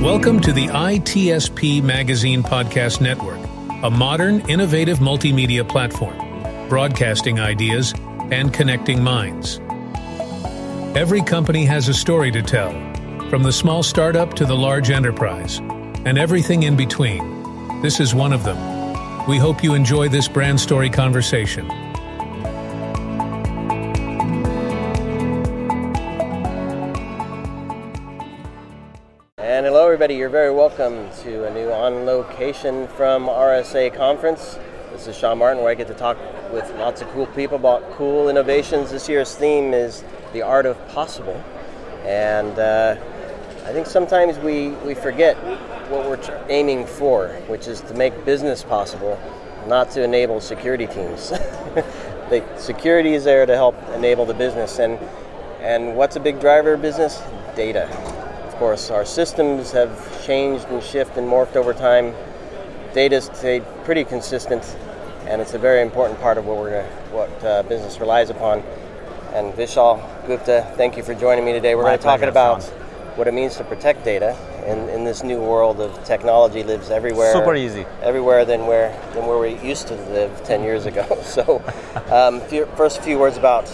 Welcome to the ITSPmagazine podcast network, a modern, innovative multimedia platform, broadcasting ideas and connecting minds. Every company has a story to tell, from the small startup to the large enterprise, and everything in between. This is one of them. We hope you enjoy this brand story conversation. And hello everybody, you're very welcome to a new On Location from RSA Conference. This is Sean Martin, where I get to talk with lots of cool people about cool innovations. This year's theme is the art of possible. And I think sometimes we forget what we're aiming for, which is to make business possible, not to enable security teams. The security is there to help enable the business. And what's a big driver of business? Data. Of course, our systems have changed and shifted and morphed over time. Data's stayed pretty consistent, and it's a very important part of what business relies upon. And Vishal Gupta, thank you for joining me today. We're going to talk about what it means to protect data in this new world of technology lives everywhere. Super easy. Everywhere than where we used to live 10 years ago. So, first few words about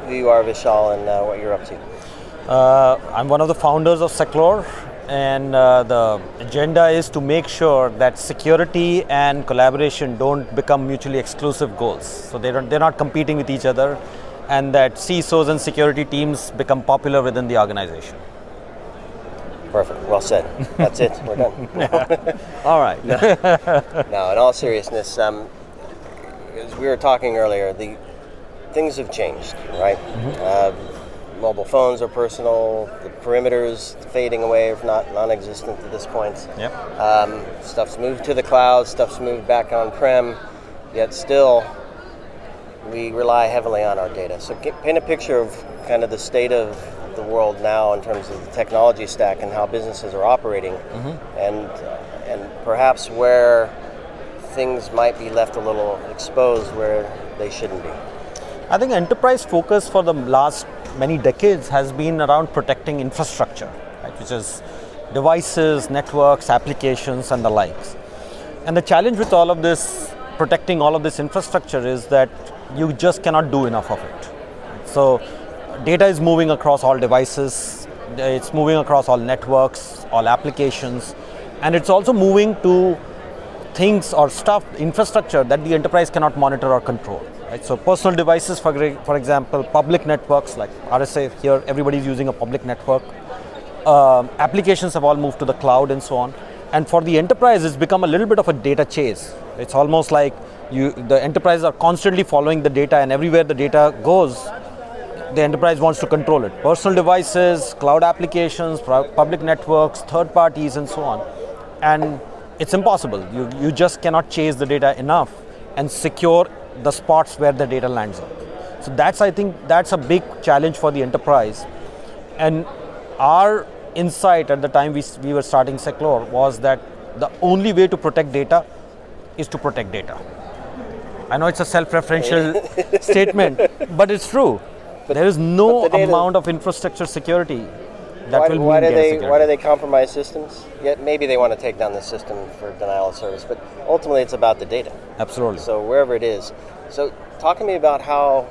who you are, Vishal, and what you're up to. I'm one of the founders of Seclore, and the agenda is to make sure that security and collaboration don't become mutually exclusive goals. So they're not competing with each other, and that CISOs and security teams become popular within the organization. Perfect. Well said. That's it. We're done. All right. Now, in all seriousness, as we were talking earlier, the things have changed, right? Mm-hmm. Mobile phones are personal, the perimeters fading away, if not non-existent at this point. Yep. Stuff's moved to the cloud, stuff's moved back on-prem, yet still we rely heavily on our data. So paint a picture of kind of the state of the world now in terms of the technology stack and how businesses are operating, mm-hmm. and perhaps where things might be left a little exposed where they shouldn't be. I think enterprise focus for the last many decades has been around protecting infrastructure, right, which is devices, networks, applications, and the likes. And the challenge with all of this, protecting all of this infrastructure, is that you just cannot do enough of it. So data is moving across all devices, it's moving across all networks, all applications, and it's also moving to things or stuff, infrastructure that the enterprise cannot monitor or control. Right? So personal devices, for example, public networks like RSA, here everybody's using a public network. Applications have all moved to the cloud and so on. And for the enterprise, it's become a little bit of a data chase. It's almost like the enterprises are constantly following the data, and everywhere the data goes, the enterprise wants to control it. Personal devices, cloud applications, public networks, third parties, and so on. And it's impossible. You just cannot chase the data enough and secure the spots where the data lands up. So I think that's a big challenge for the enterprise. And our insight at the time we were starting Seclore was that the only way to protect data is to protect data. I know it's a self-referential statement, but it's true. There is no amount of infrastructure security that will mean data security. Why do they compromise systems? Yet maybe they want to take down the system for denial of service, but ultimately it's about the data. Absolutely. So wherever it is. So talk to me about how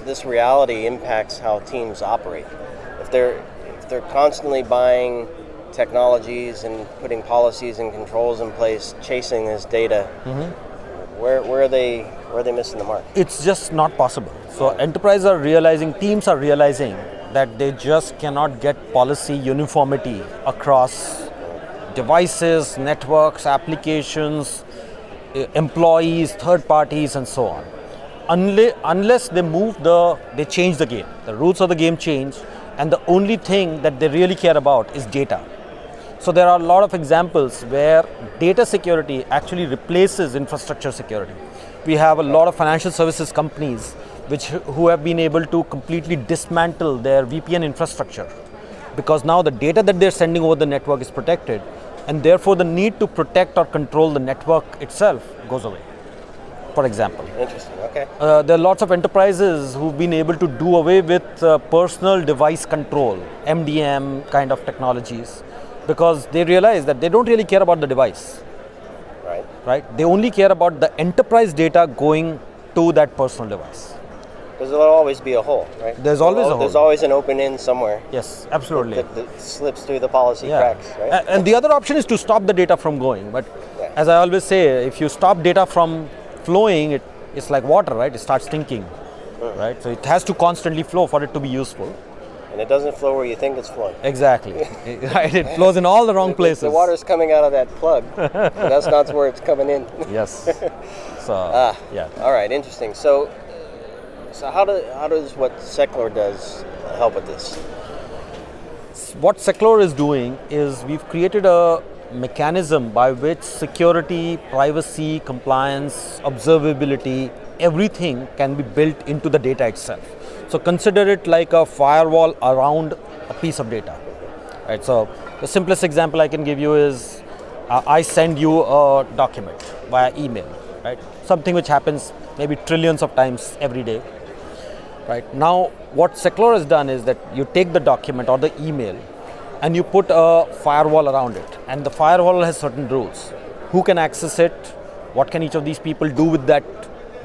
this reality impacts how teams operate. If they're constantly buying technologies and putting policies and controls in place, chasing this data, mm-hmm. where are they missing the mark? It's just not possible. So enterprises are realizing, teams are realizing that they just cannot get policy uniformity across devices, networks, applications, employees, third parties, and so on. Unless they change the game. The rules of the game change, and the only thing that they really care about is data. So there are a lot of examples where data security actually replaces infrastructure security. We have a lot of financial services companies who have been able to completely dismantle their VPN infrastructure, because now the data that they're sending over the network is protected, and therefore the need to protect or control the network itself goes away, for example. Interesting, okay. There are lots of enterprises who've been able to do away with personal device control, MDM kind of technologies, because they realize that they don't really care about the device. Right? They only care about the enterprise data going to that personal device. Because there'll always be a hole, right? There's always a hole. There's always an open end somewhere. Yes, absolutely. That slips through the policy cracks, right? And the other option is to stop the data from going. But as I always say, if you stop data from flowing, it's like water, right? It starts stinking, right? So it has to constantly flow for it to be useful. And it doesn't flow where you think it's flowing. Exactly. Right? It flows in all the wrong places. The water's coming out of that plug, but that's not where it's coming in. Yes. So, All right, interesting. So how does what Seclore does help with this? What Seclore is doing is we've created a mechanism by which security, privacy, compliance, observability, everything can be built into the data itself. So consider it like a firewall around a piece of data. Right. So the simplest example I can give you is I send you a document via email, right? Something which happens maybe trillions of times every day. Right. Now what Seclore has done is that you take the document or the email and you put a firewall around it, and the firewall has certain rules. Who can access it? What can each of these people do with that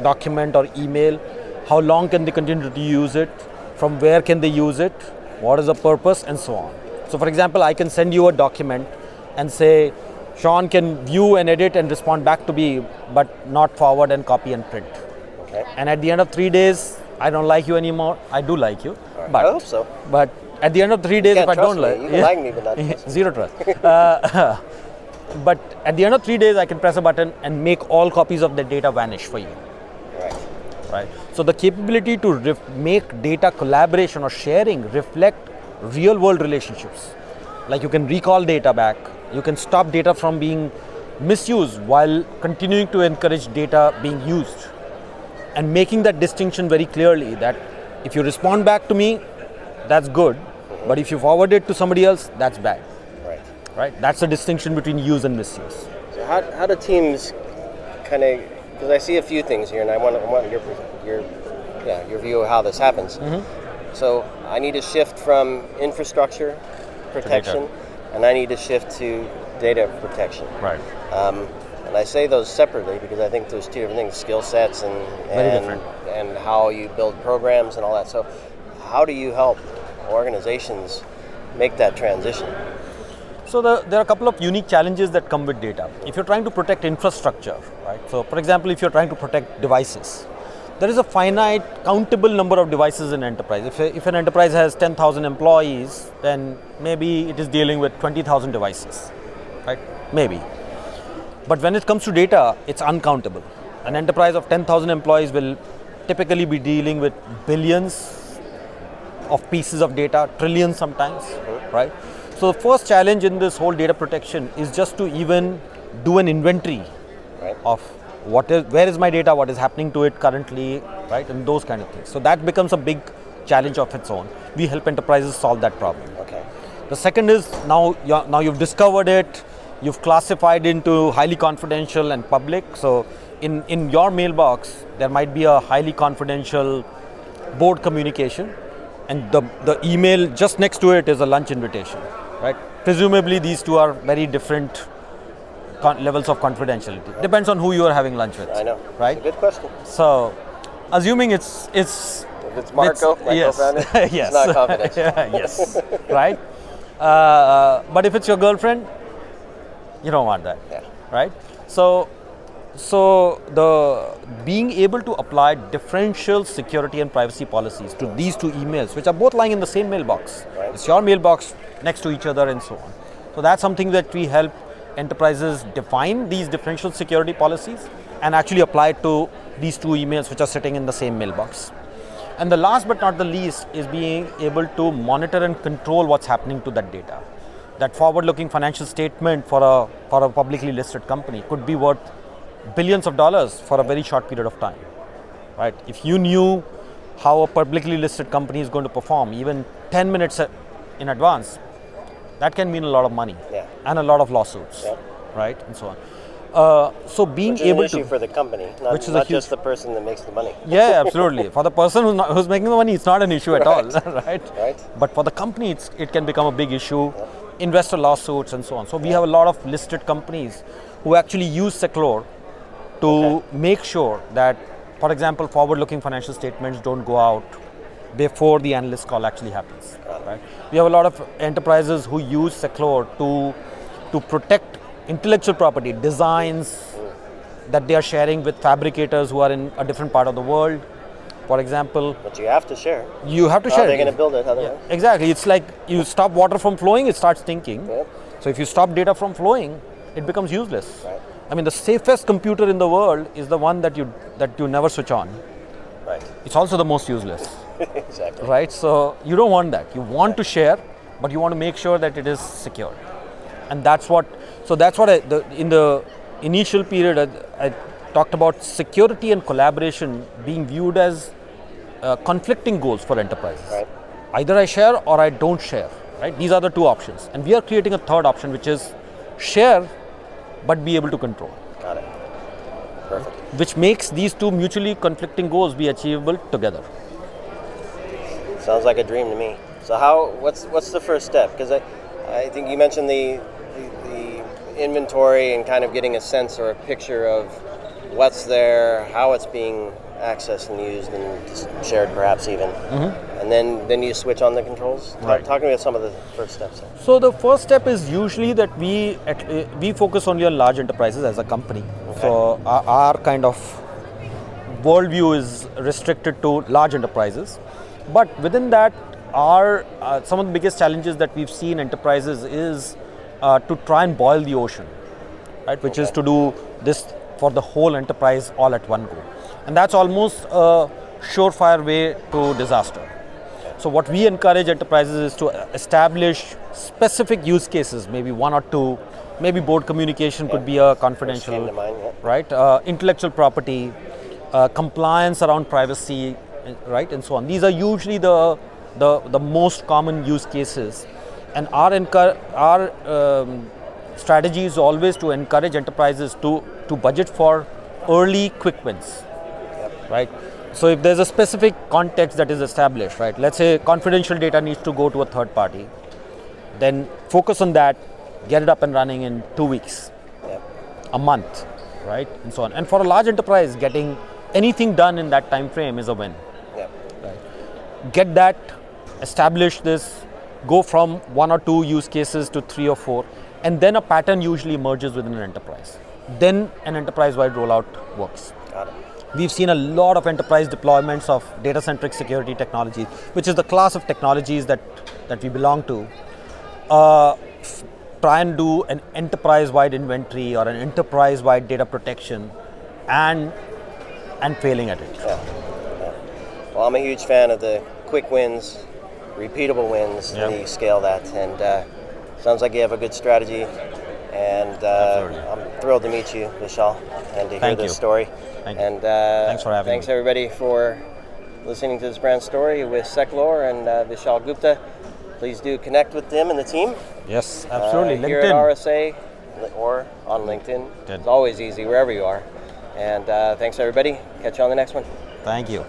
document or email? How long can they continue to use it? From where can they use it? What is the purpose? And so on. So for example, I can send you a document and say, Sean can view and edit and respond back to me, but not forward and copy and print. Okay. And at the end of 3 days, I don't like you anymore. I do like you. Right. But, I hope so. But at the end of 3 days, if I don't like you, can like me, but not trust me. Zero trust. But at the end of 3 days, I can press a button and make all copies of the data vanish for you. Right. So the capability to make data collaboration or sharing reflect real world relationships. Like you can recall data back, you can stop data from being misused while continuing to encourage data being used. And making that distinction very clearly that if you respond back to me, that's good, but if you forward it to somebody else, that's bad. Right? That's the distinction between use and misuse. So how do teams kind of, because I see a few things here, and I want your view of how this happens. So I need to shift from infrastructure protection, and I need to shift to data protection. Right. And I say those separately because I think there's two different things: skill sets and how you build programs and all that. So how do you help organizations make that transition? So there are a couple of unique challenges that come with data. If you're trying to protect infrastructure, right? So for example, if you're trying to protect devices, there is a finite countable number of devices in enterprise. If an enterprise has 10,000 employees, then maybe it is dealing with 20,000 devices, right? Maybe. But when it comes to data, it's uncountable. An enterprise of 10,000 employees will typically be dealing with billions of pieces of data, trillions sometimes, right? So the first challenge in this whole data protection is just to even do an inventory of where is my data, what is happening to it currently, right, and those kind of things. So that becomes a big challenge of its own. We help enterprises solve that problem. Okay. The second is now you've discovered it, you've classified into highly confidential and public. So in your mailbox, there might be a highly confidential board communication, and the email just next to it is a lunch invitation. Right? Presumably these two are very different levels of confidentiality. Depends on who you are having lunch with. I know. Right? It's a good question. So, assuming it's if it's Marco yes, founder, yes, it's not confidential. Yes, right. But if it's your girlfriend, you don't want that. Yeah. Right. So the being able to apply differential security and privacy policies to these two emails, which are both lying in the same mailbox. Right. It's your mailbox next to each other and so on. So that's something that we help enterprises define these differential security policies and actually apply it to these two emails which are sitting in the same mailbox. And the last but not the least is being able to monitor and control what's happening to that data. That forward-looking financial statement for a publicly listed company could be worth billions of dollars for a very short period of time, right? If you knew how a publicly listed company is going to perform even 10 minutes in advance, that can mean a lot of money and a lot of lawsuits, right? And so on. So being which is able an issue for the company, not just the person that makes the money. Yeah, absolutely. For the person who's making the money, it's not an issue at all, right? Right. But for the company, it can become a big issue. investor lawsuits and so on. So we have a lot of listed companies who actually use Seclore to make sure that, for example, forward-looking financial statements don't go out before the analyst call actually happens. Right? We have a lot of enterprises who use Seclore to protect intellectual property, designs that they are sharing with fabricators who are in a different part of the world. For example, but you have to share. You have to share. How are they going to build it? Exactly. It's like you stop water from flowing, it starts stinking. Yep. So if you stop data from flowing, it becomes useless. Right. I mean, the safest computer in the world is the one that you never switch on. Right. It's also the most useless. Exactly. Right. So you don't want that. You want to share, but you want to make sure that it is secure. And that's what. So that's what in the initial period I talked about security and collaboration being viewed as conflicting goals for enterprises. Right. Either I share or I don't share. Right? These are the two options. And we are creating a third option, which is share, but be able to control. Got it. Perfect. Which makes these two mutually conflicting goals be achievable together. Sounds like a dream to me. So what's the first step? Because I think you mentioned the inventory and kind of getting a sense or a picture of what's there, how it's being accessed and used and shared perhaps even. And then you switch on the controls. Right. Talk to me about some of the first steps. So the first step is usually that we focus only on large enterprises as a company. Okay. So our kind of worldview is restricted to large enterprises. But within that, some of the biggest challenges that we've seen enterprises is to try and boil the ocean, right? Which is to do this for the whole enterprise all at one go. And that's almost a surefire way to disaster. So what we encourage enterprises is to establish specific use cases, maybe one or two, maybe board communication could be a confidential, right? Intellectual property, compliance around privacy, right, and so on. These are usually the most common use cases, and our strategy is always to encourage enterprises to budget for early quick wins, right? So if there's a specific context that is established, right, let's say confidential data needs to go to a third party, then focus on that, get it up and running in 2 weeks, a month, right, and so on. And for a large enterprise, getting anything done in that time frame is a win. Right. Get that, establish this, go from 1 or 2 use cases to 3 or 4, and then a pattern usually emerges within an enterprise. Then an enterprise-wide rollout works. Got it. We've seen a lot of enterprise deployments of data-centric security technologies, which is the class of technologies that we belong to. Try and do an enterprise-wide inventory or an enterprise-wide data protection, and failing at it. Yeah. Well, I'm a huge fan of the quick wins, repeatable wins, and you scale that. And sounds like you have a good strategy. And I'm thrilled to meet you, Vishal, and to hear this story. Thank you. And thanks for having me. Thanks everybody for listening to this brand story with Seclore and Vishal Gupta. Please do connect with them and the team. Yes, absolutely. LinkedIn. Here at RSA or on LinkedIn. It's always easy wherever you are. And thanks everybody. Catch you on the next one. Thank you.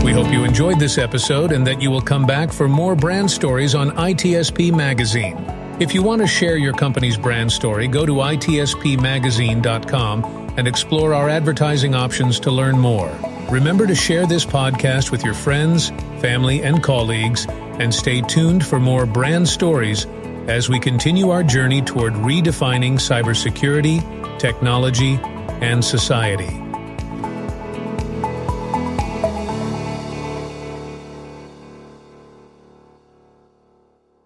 We hope you enjoyed this episode and that you will come back for more brand stories on ITSP Magazine. If you want to share your company's brand story, go to ITSPmagazine.com and explore our advertising options to learn more. Remember to share this podcast with your friends, family, and colleagues, and stay tuned for more brand stories as we continue our journey toward redefining cybersecurity, technology, and society.